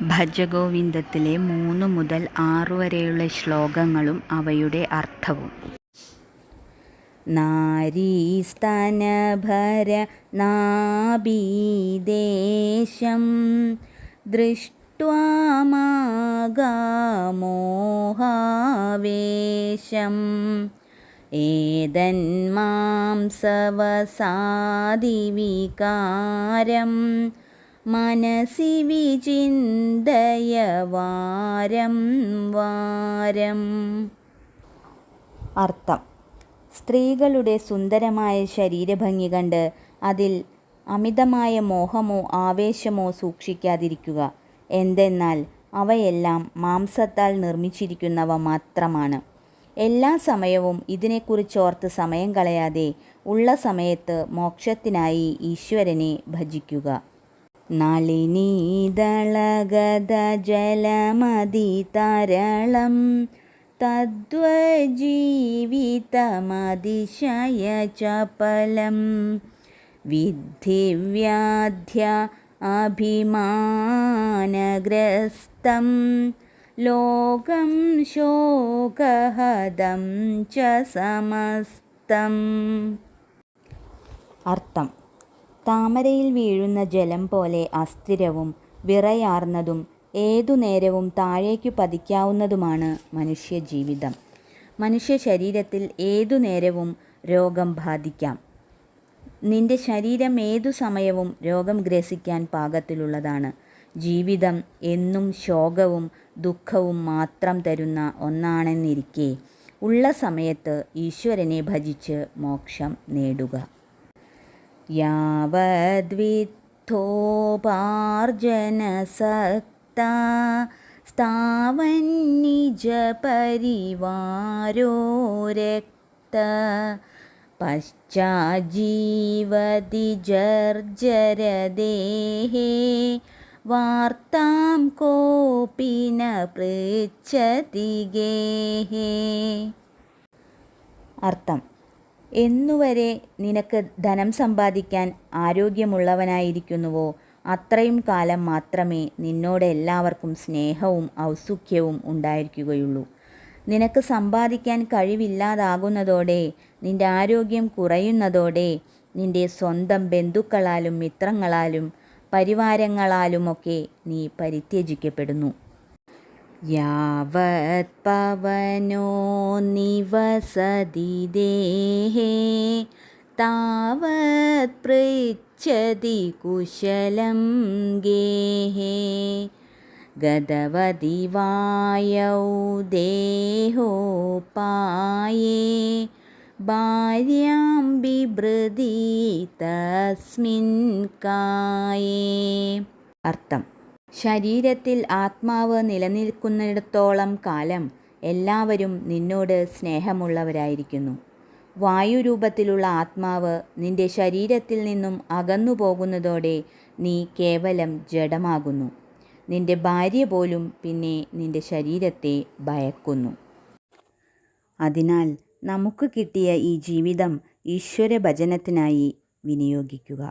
ഭജഗോവിന്ദത്തിലെ 3 മുതൽ 6 വരെയുള്ള ശ്ലോകങ്ങളും അവയുടെ അർത്ഥവും. നാരീസ്തനഭരനാഭീദേശം ദൃഷ്ട്വാ മാഗമോഹാവേശം ഏതന്മാംസവസാദിവികാരം മനസി വിചിന്തയ വാരം വാരം. അർത്ഥം: സ്ത്രീകളുടെ സുന്ദരമായ ശരീരഭംഗി കണ്ട് അതിൽ അമിതമായ മോഹമോ ആവേശമോ സൂക്ഷിക്കാതിരിക്കുക. എന്തെന്നാൽ അവയെല്ലാം മാംസത്താൽ നിർമ്മിച്ചിരിക്കുന്നവ മാത്രമാണ്. എല്ലാ സമയവും ഇതിനെക്കുറിച്ചോർത്ത് സമയം കളയാതെ ഉള്ള സമയത്ത് മോക്ഷത്തിനായി ഈശ്വരനെ ഭജിക്കുക. നളിനീദളഗദജലമതിതരളം തദ്വജ്ജീവിതമതിശയചപലം വിദ്ധിവ്യാധ്യ അഭിമാനഗ്രസ്തം ലോകം ശോകഹദം ച സമസ്തം. അർത്ഥം: താമരയിൽ വീഴുന്ന ജലം പോലെ അസ്ഥിരവും വിറയാർന്നതും ഏതു നേരവും താഴേക്കു പതിക്കാവുന്നതുമാണ് മനുഷ്യജീവിതം. മനുഷ്യ ശരീരത്തിൽ ഏതു നേരവും രോഗം ബാധിക്കാം. നിന്റെ ശരീരം ഏതു സമയവും രോഗം ഗ്രസിക്കാൻ പാകത്തിലുള്ളതാണ്. ജീവിതം എന്നും ശോകവും ദുഃഖവും മാത്രം തരുന്ന ഒന്നാണെന്നിരിക്കെ ഉള്ള സമയത്ത് ഈശ്വരനെ ഭജിച്ച് മോക്ഷം നേടുക. യാവദ്വിത്തോപാർജനസക്താ സ്ഥാവന്നിജപരിവാരോ രക്ത പശ്ചാജ്ജീവതി ജർജരദേഹേ വാർത്താം കോപി ന പൃച്ഛതി ഗേഹേ. അർത്ഥം: എന്നുവരെ നിനക്ക് ധനം സമ്പാദിക്കാൻ ആരോഗ്യമുള്ളവനായിരിക്കുന്നുവോ അത്രയും കാലം മാത്രമേ നിന്നോട് എല്ലാവർക്കും സ്നേഹവും ഔത്സുക്യവും ഉണ്ടായിരിക്കുകയുള്ളൂ. നിനക്ക് സമ്പാദിക്കാൻ കഴിവില്ലാതാകുന്നതോടെ, നിന്റെ ആരോഗ്യം കുറയുന്നതോടെ നിന്റെ സ്വന്തം ബന്ധുക്കളാലും മിത്രങ്ങളാലും പരിവാരങ്ങളാലുമൊക്കെ നീ പരിത്യജിക്കപ്പെടുന്നു. യാവത് പവനോ നിവസതി ദേഹേ താവത് പൃച്ഛതി കുശലം ഗേഹേ ഗതവതി വായൗ ദേഹോപായേ ഭാര്യാം ബിഭ്രതി തസ്മിൻ കായേ. അർത്ഥം: ശരീരത്തിൽ ആത്മാവ് നിലനിൽക്കുന്നിടത്തോളം കാലം എല്ലാവരും നിന്നോട് സ്നേഹമുള്ളവരായിരിക്കുന്നു. വായുരൂപത്തിലുള്ള ആത്മാവ് നിന്റെ ശരീരത്തിൽ നിന്നും അകന്നു പോകുന്നതോടെ നീ കേവലം ജഡമാകുന്നു. നിന്റെ ഭാര്യ പോലും പിന്നെ നിന്റെ ശരീരത്തെ ഭയക്കുന്നു. അതിനാൽ നമുക്ക് കിട്ടിയ ഈ ജീവിതം ഈശ്വര ഭജനത്തിനായി വിനിയോഗിക്കുക.